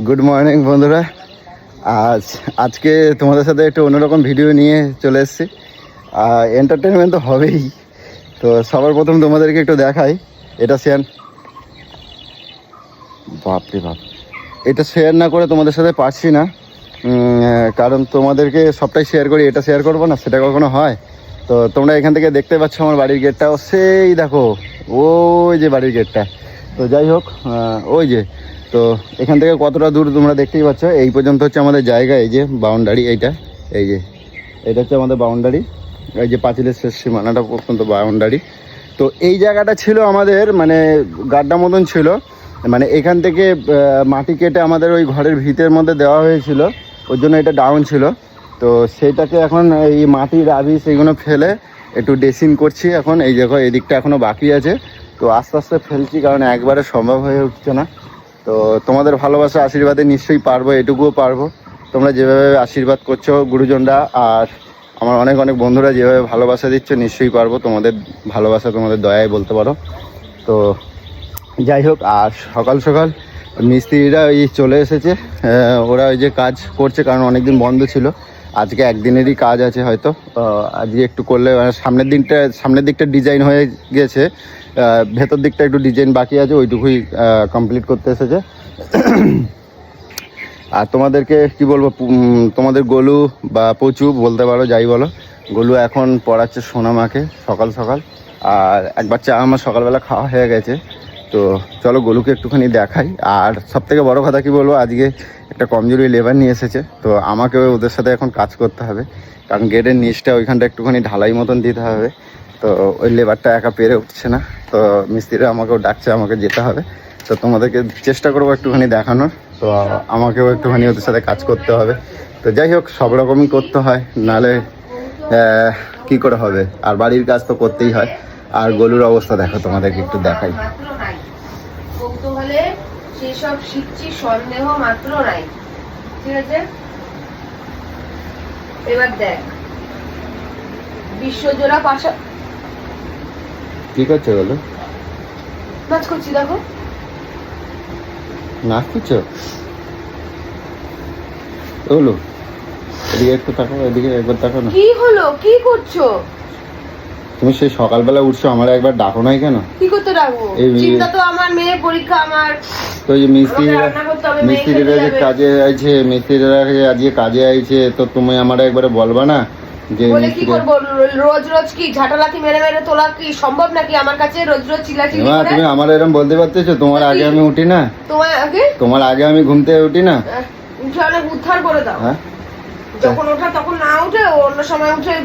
Good morning বন্ধুরা। আজকে তোমাদের সাথে একটু অন্যরকম ভিডিও নিয়ে চলে এসেছি। এন্টারটেনমেন্ট তো হবেই। তো সবার প্রথম তোমাদেরকে একটু দেখাই। এটা শেয়ার, বাপরে বাপ, এটা শেয়ার না করে তোমাদের সাথে পারছি না, কারণ তোমাদেরকে সবটাই শেয়ার করি, এটা শেয়ার করবো না সেটা কখনো হয়। তো তোমরা এখান থেকে দেখতে পাচ্ছ আমার বাড়ির গেটটাও, সেই দেখো ওই যে বাড়ির গেটটা। তো যাই হোক, ওই যে, তো এখান থেকে কতটা দূর তোমরা দেখতেই পাচ্ছ। এই পর্যন্ত হচ্ছে আমাদের জায়গা, এই যে বাউন্ডারি, এইটা এই যে এটা হচ্ছে আমাদের বাউন্ডারি, এই যে পাঁচিলের শেষ সীমানাটা পর্যন্ত বাউন্ডারি। তো এই জায়গাটা ছিল আমাদের মানে গাড্ডা মতন ছিল, মানে এখান থেকে মাটি কেটে আমাদের ওই ঘরের ভিতের মধ্যে দেওয়া হয়েছিল, ওর জন্য এটা ডাউন ছিল। তো সেইটাকে এখন এই মাটির আবিষ এইগুলো ফেলে একটু ড্রেসিং করছি এখন। এই দেখো এই দিকটা এখনও বাকি আছে, তো আস্তে আস্তে ফেলছি, কারণ একবারে সম্ভব হয়ে উঠছে না। তো তোমাদের ভালোবাসা আশীর্বাদে নিশ্চয়ই পারবো, এটুকুও পারবো। তোমরা যেভাবে আশীর্বাদ করছো গুরুজনরা, আর আমার অনেক অনেক বন্ধুরা যেভাবে ভালোবাসা দিচ্ছ, নিশ্চয়ই পারবো। তোমাদের ভালোবাসা, তোমাদের দয়াই বলতে পারো। তো যাই হোক, আর সকাল সকাল মিস্ত্রিরা ওই চলে এসেছে, ওরা ওই যে কাজ করছে, কারণ অনেক দিন বন্ধ ছিল। আজকে একদিনেরই কাজ আছে হয়তো, আজকে একটু করলে সামনের দিকটা ডিজাইন হয়ে গেছে, ভেতর দিকটা একটু ডিজাইন বাকি আছে, ওইটুকুই কমপ্লিট করতে এসেছে। আর তোমাদেরকে কি বলবো, তোমাদের গোলু বা পচু বলতে পারো, যাই বলো, গোলু এখন পড়াচ্ছে সোনামাকে সকাল সকাল। আর এক বাচ্চা আমার সকালবেলা খাওয়া হয়ে গেছে। তো চলো গোলুকে একটুখানি দেখাই। আর সবথেকে বড় কথা কি বলবো, আজকে একটা কমজোরি লেবার নিয়ে এসেছে, তো আমাকেও ওদের সাথে এখন কাজ করতে হবে, কারণ গেটের নিচটা ওইখানটা একটুখানি ঢালাই মতন দিতে হবে। তো ওই লেবারটা একা পেরে উঠছে না, তো মিস্ত্রিরা আমাকেও ডাকছে, আমাকে যেতে হবে। তো তোমাদেরকে চেষ্টা করবো একটুখানি দেখানোর, তো আমাকেও একটুখানি ওদের সাথে কাজ করতে হবে। তো যাই হোক, সব রকমই করতে হয়, নাহলে কি করে হবে। আর বাড়ির কাজ তো করতেই হয়। আর গলুর অবস্থা দেখো, তোমাদেরকে একটু দেখাই। সেসব শিখছি, সন্দেহ মাত্র নাই। ঠিক আছে, এবার দেখ বিশ্বজোড়া পাশা কি করছো বলো? নাচ করছি, দেখো নাচ করছো বলো? এদিকে একটু তাকাও, এদিকে একবার তাকাও না। কি হলো, কি করছো তুমি? সেই সকালবেলা উঠছো, আমার একবার ডাকো নাই কেন? কি করতে ডাকবো? চিন্তা তো আমার মেয়ের পরীক্ষা, আমার তো এই যে মিস্ত্রিরা যে কাজে আইছে, মিস্ত্রিরা আজকে কাজে আইছে, তো তুমি আমার একবারে বলবা না যে কি করবো? রোজ রোজ কি ঝাঁটালাথি মেরে মেরে তোলা কি সম্ভব নাকি আমার কাছে? রোজ রোজ চিল্লাচিল্লি করে তুমি আমার এরকম বলতে পারতেছো? তোমার আগে আমি উঠি না? তোমার আগে আমি ঘুম থেকে উঠি না? উঠে অনেক উদ্ধার করে দাও। হ্যাঁ, যখন ওঠা তখন না উঠে, অন্য সময় উঠে।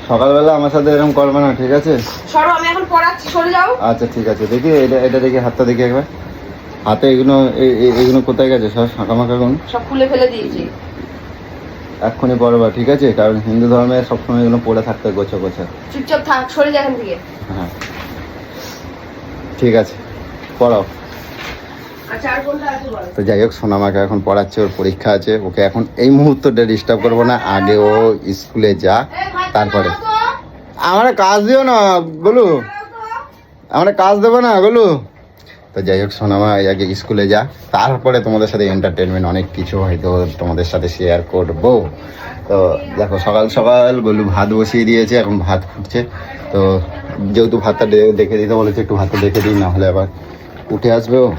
সকালবেলা আমার সাথে এরকম করবে না, ঠিক আছে? সরো, আমি এখন পড়াচ্ছি, সরে যাও। আচ্ছা ঠিক আছে, দেখি এটা দেখি, হাতটা দেখি একবার। হাতে এগুলো কোথায় গেছে? সব ফাঁকা মাখা কোন, সব খুলে ফেলে দিয়েছি। এক্ষুনি পড়বা, ঠিক আছে? কারণ হিন্দু ধর্মে সবসময় এগুলো পড়ে থাকতে গোছা গোছা। চুপচাপ থাক, সরে যা এখান থেকে। হ্যাঁ ঠিক আছে, পড়াও। আচ্ছা, আর কোনটা আছে বলো? তো যাই হোক, সোনামাকে এখন পড়াচ্ছে, ওর পরীক্ষা আছে, ওকে এখন এই মুহূর্তটা ডিস্টার্ব করবো না, আগে ও স্কুলে যাক, তারপরে। আমার কাজ দিও না বলু, আমার কাজ দেবো না বলু। তো যাই হোক, সোনামা আগে স্কুলে যা, তারপরে তোমাদের সাথে এন্টারটেনমেন্ট অনেক কিছু হয়তো তোমাদের সাথে শেয়ার করবো। তো দেখো, সকাল সকাল গলু ভাত বসিয়ে দিয়েছে, এখন ভাত ফুটছে। তো যেহেতু ভাতটা দেখে দিতে বলেছে, একটু ভাতটা দেখে দিই, না হলে আবার উঠে আসবে ও।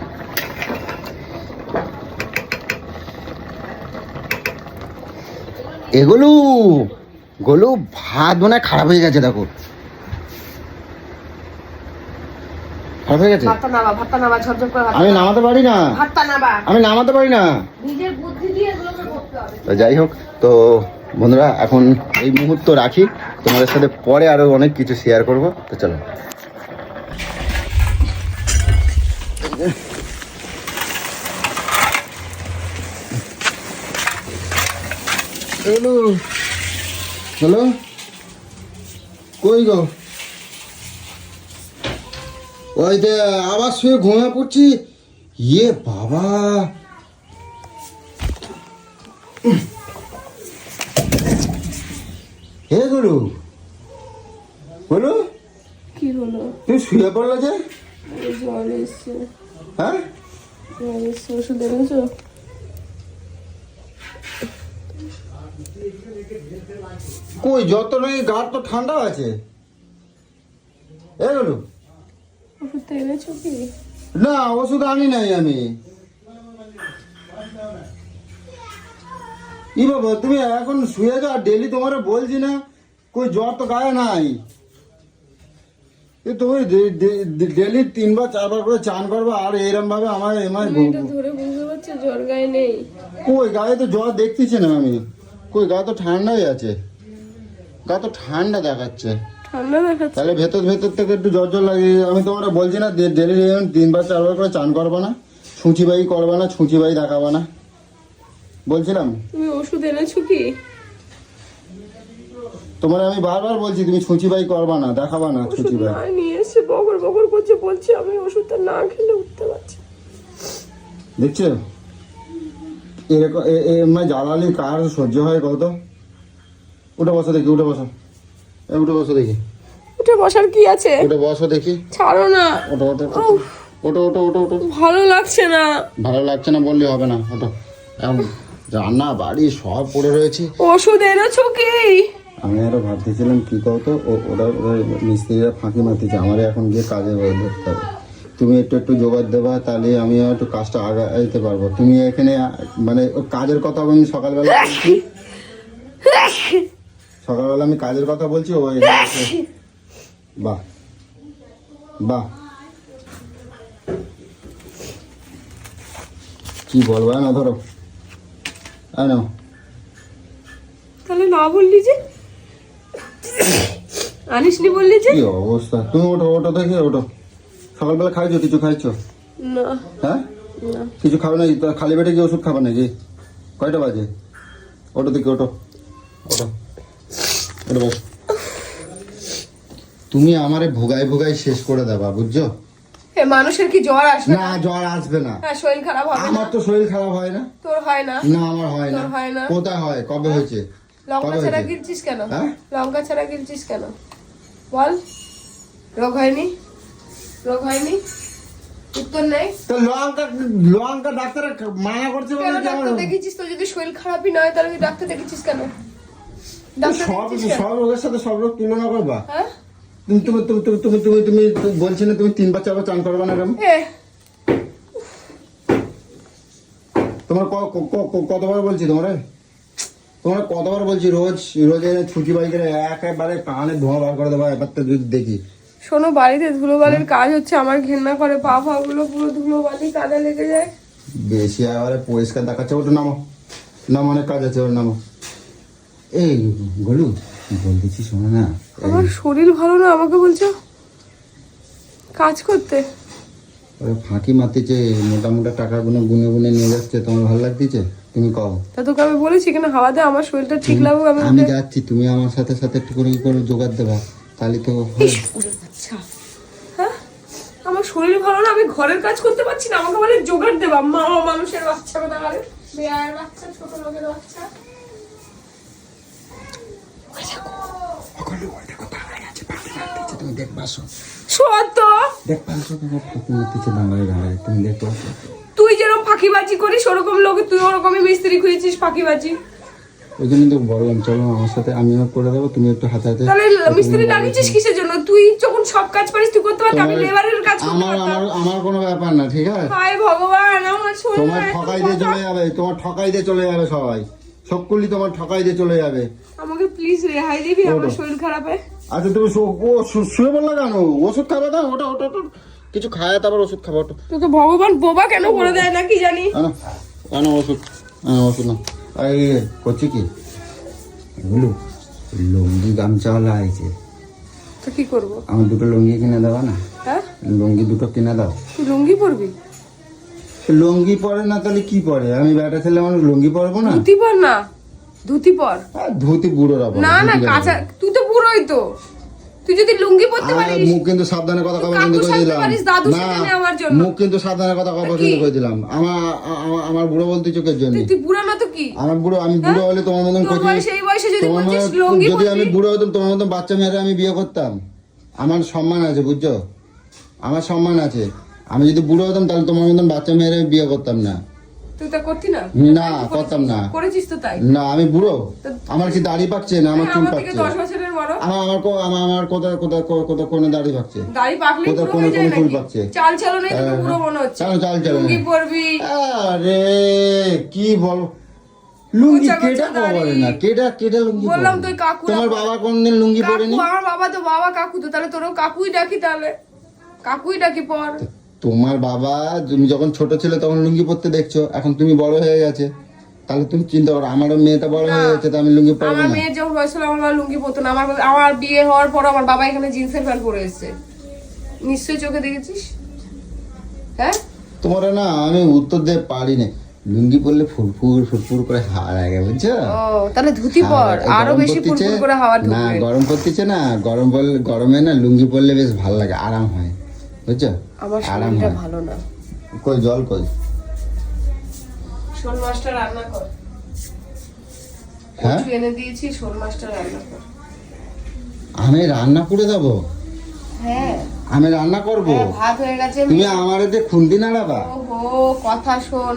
এগুলো গলু ভাত মনে হয় খারাপ হয়ে গেছে, দেখো খারাপ হয়ে গেছে। আমি নামাতে পারি না, আমি নামাতে পারি না। তো যাই হোক, তো বন্ধুরা এখন এই মুহূর্ত রাখি, তোমাদের সাথে পরে আরো অনেক কিছু শেয়ার করব। তো চলো। চলো, কই গো? ওই যে আবার শুয়ে ঘুমিয়ে পড়ছি। ইয়ে বাবা, হে গুরু, বলো কি হলো? তুই শুয়ে পড়লো যে? জল এসছে। হ্যাঁ, জল এসছে, ওষুধ এনেছো? কই যত নেই গাড় তো ঠান্ডা আছে এগুলো ওষুধটা এনেছো কি? না ওষুধ আনি নাই আমি। ই বাবা তুমি এখন শুয়ে যাও, ডেলি তোমার বলছি না কই জ্বর তো গায়ে নাই। তুমি ডেলি 3 বার 4 বার করে চান করবে আর এরম ভাবে আমার ধরে বুঝতে পারছো জ্বর গায়ে নেই। কই গায়ে তো জ্বর দেখতেছি না আমি, কই গা তো ঠান্ডাই আছে, গা তো ঠান্ডা দেখাচ্ছে। ঠান্ডা দেখাচ্ছে তাহলে ভেতর ভেতর থেকে একটু জ্বর জ্বর লাগে। আমি তোমরা বলছি না ডেলি 3 বার 4 বার করে চান করবা না, ছুঁচিবাই করবা না, ছুঁচিবাই দেখাবা না বলছিলাম। তুমি ওষুধ এনেছো কি? তোমার আমি বারবার বলছি তুমি ছুঁচিবাই করবা না, দেখাবা না ছুঁচিবাই। না নিয়ে এসে বকর বকর করছে, বলছি আমি ওষুধটা না খেলে উঠতে পারছি। দেখছো এরকম জ্বালালি কার সহ্য হয় কত? উঠে বসো দেখি, উঠে বসো, উঠে বসো দেখি। উঠে বসার কি আছে? উঠে বসো দেখি। ছাড়ো না। ওটো ওটো ওটো ওটো ওটো ওটো। ভালো লাগছে না। ভালো লাগছে না বললে হবে না, ওটো। এখন রান্না বাড়ি সব পড়ে রয়েছে। ওষুধ এনেছো কি? আমি আরো ভাবতেছিলাম কি কত ওরা মিস্ত্রিরা ফাঁকি মারতেছে, আমার এখন গিয়ে কাজে ধরতে হবে। তুমি একটু একটু জোগাড় দেবা, তাহলে আমি একটু কাজটা আগাইতে পারবো। তুমি এখানে মানে কাজের কথা আমি সকালবেলা বলছি, সকালবেলা আমি কাজের কথা বলছি। ও বাহ বাহ কি বলবো না, ধরো না। তাহলে না বললি যে, আনিসনি বললি যে। কি অবস্থা, তুমি ওঠো ওঠো দেখি, ওঠো। সকালবেলা খাইছো, কিছু খাইছো? না। হ্যাঁ না কিছু খাবে নাকি? খালি পেটে কি ওষুধ খাবে নাকি? কয়টা বাজে? ওটো দেখি, ওটো ওটো ওটো বস। তুমি আমারে ভোগাই ভোগাই শেষ করে দেবা, বুঝছো? মানুষের কি জ্বর আসবে না জ্বর আসবে না। হ্যাঁ শরীর খারাপ হবে। আমার তো শরীর খারাপ হয় না। তোর হয় না? না আমার হয় না। তোর হয় না? কোথায় হয়? কবে হয়েছে? লঙ্কা ছাড়া গিলছিস কেন? লঙ্কা ছাড়া গিলছিস কেন বল? রোগ হয়নি? রোগ হয়নি? উত্তর নেই তো লঙ্কা লঙ্কা ডাক্তার মানা করছে কেন? ডাক্তার দেখেছিস তো? যদি শরীর খারাপই নয় তাহলে ডাক্তার দেখেছিস কেন? ডাক্তার সব দেখেছিস কেন? সব রোগের সাথে সব রোগ তুলনা করবা? হ্যাঁ তুমি তুমি তুমি তুমি তুমি তুমি তুমি বলছি না তুমি 3 বার 4 বার চান করবে না? এরকম তোমার কতবার বলছি তোমার কতবার বলছি রোজ রোজ ছুটি বাইকের একেবারে কানে ধোঁয়া বার করে দেবো এবার তো যদি দেখি। শোনো, বাড়িতে ধুলোবালির কাজ হচ্ছে, আমার ঘেন্না করে। পা ফা গুলো পুরো ধুলোবালি কাদা লেগে যায়। বেশি এবারে পরিষ্কার দেখাচ্ছে। ওটা নামো, নাম অনেক কাজ আছে, ওর নামো। এই গলু বলতেছি শোনো না, আমার শরীর ভালো না, আমাকে বলছো কাজ করতে? ওরা ফাঁকি মারতেছে, মোটা মোটা টাকা গুনে গুনে গুনে নিয়ে যাচ্ছে। তোমার ভালো লাগতেছে? তুমি কও। তা তোকে আমি বলেছি কিনা হাওয়া দে, আমার শরীরটা ঠিক লাগুক। আমি যাচ্ছি, তুমি আমার সাথে সাথে একটু করে করে জোগাড় দেবা, তাহলে তো আচ্ছা। হ্যাঁ আমার শরীর ভালো না, আমি ঘরের কাজ করতে পারছি না, আমাকে বলে জোগাড় দেবা। মা মানুষের বাচ্চা, কথা বলে বেয়ার বাচ্চা, ছোট লোকের বাচ্চা। তুমি দেখবা সত্য তুমি দেখবা। তুই যেরকম ফাঁকিবাজি করিস ওরকম লোক, তুই ওরকমই মিস্ত্রি খুঁজেছিস ফাঁকিবাজি। ওই জন্য তো বললাম চলো আমার সাথে, আমিও করে দেবো, তুমি একটু হাতে হাতে। তাহলে মিস্ত্রি লাগিয়েছিস কিসের জন্য? তুই যখন সব কাজ পারিস তুই করতে পারতি, আমি লেবারের কাজ করতে আমার পারতাম। আমার আমার কোনো ব্যাপার না, ঠিক আছে? হায় ভগবান, আমার শরীর তোমার ঠকাই দিয়ে চলে যাবে, তোমার ঠকাই দিয়ে চলে যাবে সবাই, সব করলি তোমার ঠকাই দিয়ে চলে যাবে। আমাকে প্লিজ রেহাই দিবি, আমার শরীর খারাপে। আচ্ছা তুমি শুয়ে বললা কেন? ওষুধ খাবে না? ওটা ওটা ওটা কিছু খায় তারপর ওষুধ খাবো। ওটা তোকে ভগবান বোবা কেন করে দেয় না কি জানি। আনো ওষুধ, ওষুধ না। এই করছি কি বলু, লুঙ্গি গামছাওয়ালা আইছে, তো কি করবো? আমার 2টো লুঙ্গি কিনে দেবা না? হ্যাঁ লুঙ্গি 2টো কিনে দাও। তুই লুঙ্গি পরবি? লুঙ্গি পরে না তাহলে কি পরে? আমি বেটা ছেলে মানুষ, লুঙ্গি পরবো না? ধুতি পর না, ধুতি পর। ধুতি বুড়োরা পরে। না না কাঁচা, তুই তো বুড়োই তো। তুই যদি লুঙ্গি পরতে পারিস, মুখ কিন্তু সাবধানে কথা কবে কিন্তু কই দিলাম না, মুখ কিন্তু সাবধানে কথা কবে কিন্তু কই দিলাম। আমার বুড়ো বলতে চোখের জন্য। তুই বুড়ো না তো কি? আমি বুড়ো হলে তোমার মতন তোর বয়স এই বয়সে যদি বলছিস লুঙ্গি যদি আমি বুড়ো হতাম তোমার মতন বাচ্চা মেয়েরা আমি বিয়ে করতাম। আমার সম্মান আছে, বুঝছো? আমার সম্মান আছে। আমি যদি বুড়ো হতাম তাহলে তোমার মতন বাচ্চা মেয়েরা বিয়ে করতাম না। তুই তা করতি না? না করতাম না। করেছিস তো তাই। না আমি বুড়ো, আমার কি দাড়ি পাকছে না আমার চুল আমার থেকে পাকছে? 10 বছরের বড়। আমার কোথায় কোন দাড়ি পাকছে? দাড়ি পাকলে কোথায় পুরো হয়ে যায় চুল নাকি? পাকছে? চাল চালো নেই তো পুরো মনে হচ্ছে। চাল চাল লুঙ্গি পরবি। আরে কি বল, লুঙ্গি কোচা কোচা কেটা দাড়ি। পরে না, কেটা লুঙ্গি পরে বললাম না? তুই কাকু তোমার বাবা কোনদিন লুঙ্গি পরেনি? কাকু, আমার বাবা তো বাবা কাকু তো, তাহলে তোরও কাকুই ডাকি, তাহলে কাকুই ডাকি পর। তোমার বাবা তুমি যখন ছোট ছিল তখন লুঙ্গি পরতে দেখছো, এখন তুমি বড় হয়ে গেছে, তাহলে তুমি চিন্তা করো আমারও মেয়েটা বড় হয়ে গেছে, তো আমি লুঙ্গি পরবো আমার না? মেয়ে যখন বয়স হলো আমার বাবা লুঙ্গি পরতো না। আমার বিয়ে হওয়ার পর আমার বাবা এখানে জিন্সের প্যান্ট পরে এসেছে, নিশ্চয়ই চোখে দেখেছিস। হ্যাঁ তোমার না আমি উত্তর দিয়ে পারি না। লুঙ্গি পরলে ফুরফুর করে হাওয়া লাগে, বুঝছো? ও তাহলে ধুতি পর, আরো বেশি ফুরফুর করে হাওয়া না ঢুকবে। গরম পড়তেছে না, গরমে না লুঙ্গি পরলে বেশ ভালো লাগে, আরাম হয়, বুঝছো? আমার আরাম শরীরটা হয়। ভালো না। কই জল কই? শোল মাছটা রান্না কর। হ্যাঁ কচু এনে দিয়েছি, শোল মাছটা রান্না কর। আমি রান্না করে দেবো? হ্যাঁ আমি রান্না করব? হ্যাঁ, ভাত হয়ে গেছে। তুমি আমার যে খুন্তি নাড়াবা? ওহো, কথা শোন।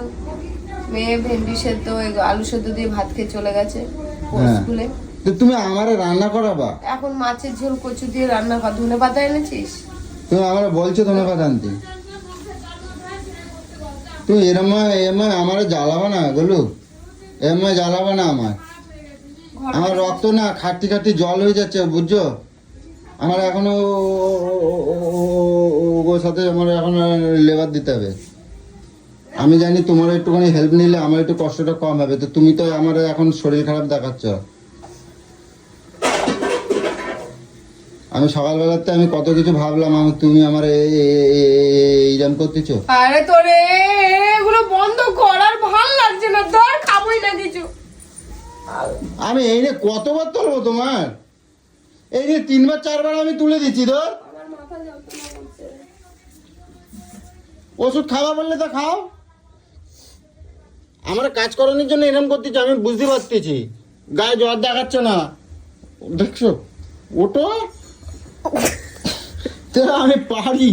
মেয়ে ভেন্ডি সেদ্ধ আলু সেদ্ধ দিয়ে ভাত খেয়ে চলে গেছে হ্যাঁ। স্কুলে। তো তুমি আমারে রান্না করাবা? এখন মাছের ঝোল কচু দিয়ে রান্না কর। ধনে পাতা এনেছিস? তুমি আমার বলছো ধন্যবাদ আনতে, তুমি এরম আমার জ্বালাবা না গলু, এরম জ্বালাবা না আমার রক্ত না খাটি খাটি জল হয়ে যাচ্ছে, বুঝছো? আমার এখনো ওর সাথে আমার এখন লেবার দিতে হবে। আমি জানি তোমার একটুখানি হেল্প নিলে আমার একটু কষ্টটা কম হবে, তো তুমি তো আমার এখন শরীর খারাপ দেখাচ্ছ। আমি সকালবেলাতে আমি কত কিছু ভাবলাম, তুমি আমার এইরকম করতেছো। আরে তোরে এগুলো বন্ধ কর, আর ভাল লাগছে না, ধর খাবোই না কিছু। আমি এই নিয়ে কতবার তুলবো তোমার? এই নিয়ে 3বার 4বার আমি তুলে দিচ্ছি। ধর আমার মাথা যন্ত্রণা করছে। ওষুধ খাওয়া বললে তো খাও, আমার কাজ করানোর জন্য এরকম করতেছি, আমি বুঝতে পারতেছি। গায়ে জ্বর দেখাচ্ছ না, দেখছো? ওটো আমি পারি।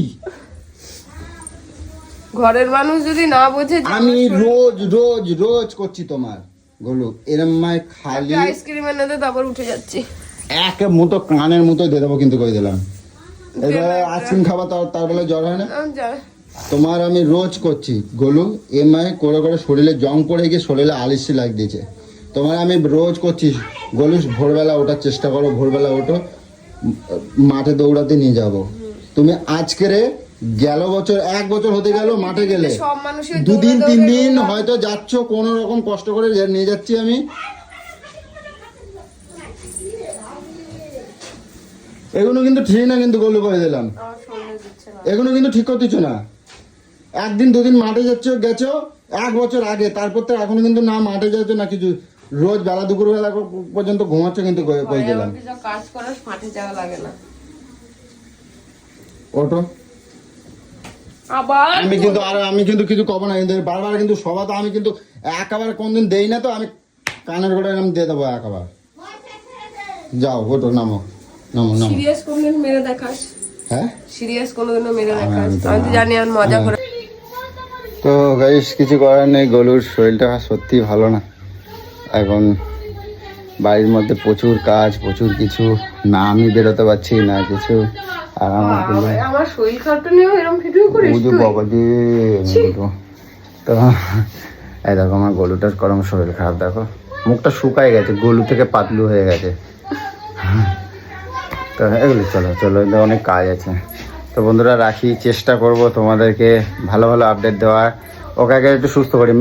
ঘরের মানুষ যদি না বোঝে যে আমি আমার শরীর- রোজ করছি তোমার গলু, এরম মায় খালি আইসক্রিম এনে দে, তারপর উঠে যাচ্ছি। এক মতো কানের মতো দিয়ে দেবো, কিন্তু কই দিলাম। এবার আইসক্রিম খাবা তার বেলা জ্বর হয় না? তোমার আমি রোজ করছি গলু, এমআই করে করে শরীরে জং পড়ে গিয়ে শরীরে আলিশি লাগ দিয়েছে। তোমার আমি রোজ করছি গলু, ভোরবেলা ওঠার চেষ্টা করো, ভোরবেলা ওঠো, মাঠে দৌড়াতে নিয়ে যাব। তুমি আজকেরে গেল বছর 1 বছর হতে গেল মাঠে গেলে, সব মানুষের 2 দিন দৌড়ে 3 দৌড়ে দিন দৌড়া- হয়তো যাচ্ছ, কোনো রকম কষ্ট করে নিয়ে যাচ্ছি আমি। এগুলো কিন্তু ঠিক না, কিন্তু গলু করে দিলাম, আমার শরীরে দিচ্ছে না। এগুলো কিন্তু ঠিক করতেছ না। 1 দিন 2 দিন মাঠে গেছো 1 বছর আগে, তারপর তো এখনো কিন্তু না মাঠে যাচ্ছ না কিছু, রোজ বেলা দুপুর বেলা পর্যন্ত ঘুমাচ্ছ, কিন্তু কই ঘরে দিলাম। আমার কিছু কাজ করার মাঠে যাওয়া লাগে না। ওটো আবার আমি কিন্তু কিছু কব না, কিন্তু বারবার কিন্তু সবাই তো আমি কিন্তু একেবারে কোনদিন দেই না, তো আমি কানের গোড়ায় আমি দিয়ে দেবো একেবারে। যাও ওটো, নামো। সিরিয়াস কোনদিন মেরে দেখাস? হ্যাঁ সিরিয়াস কোনদিনও মেরে দেখাস? আমি তো- আমি তো জানি আমি মজা করে। তো গাইস কিছু করার নেই, গলুর শরীরটা সত্যি ভালো না এখন। বাড়ির মধ্যে প্রচুর কাজ, প্রচুর কিছু, না আমি বেরোতে পারছি না কিছু, আর আমার বাবা, আমার শরীর খারাপটা নিয়েও এরকম ভিডিও করিস বুঝু তুই? বাবা দি তো এই দেখো আমার গলুটার করম শরীর খারাপ, দেখো মুখটা শুকায় গেছে, গলু থেকে পাতলু হয়ে গেছে। তো এগুলো চলো অনেক কাজ আছে। তো বন্ধুরা রাখি, চেষ্টা করব তোমাদেরকে ভালো ভালো আপডেট দেওয়ার, ওকে আগে একটু সুস্থ করি।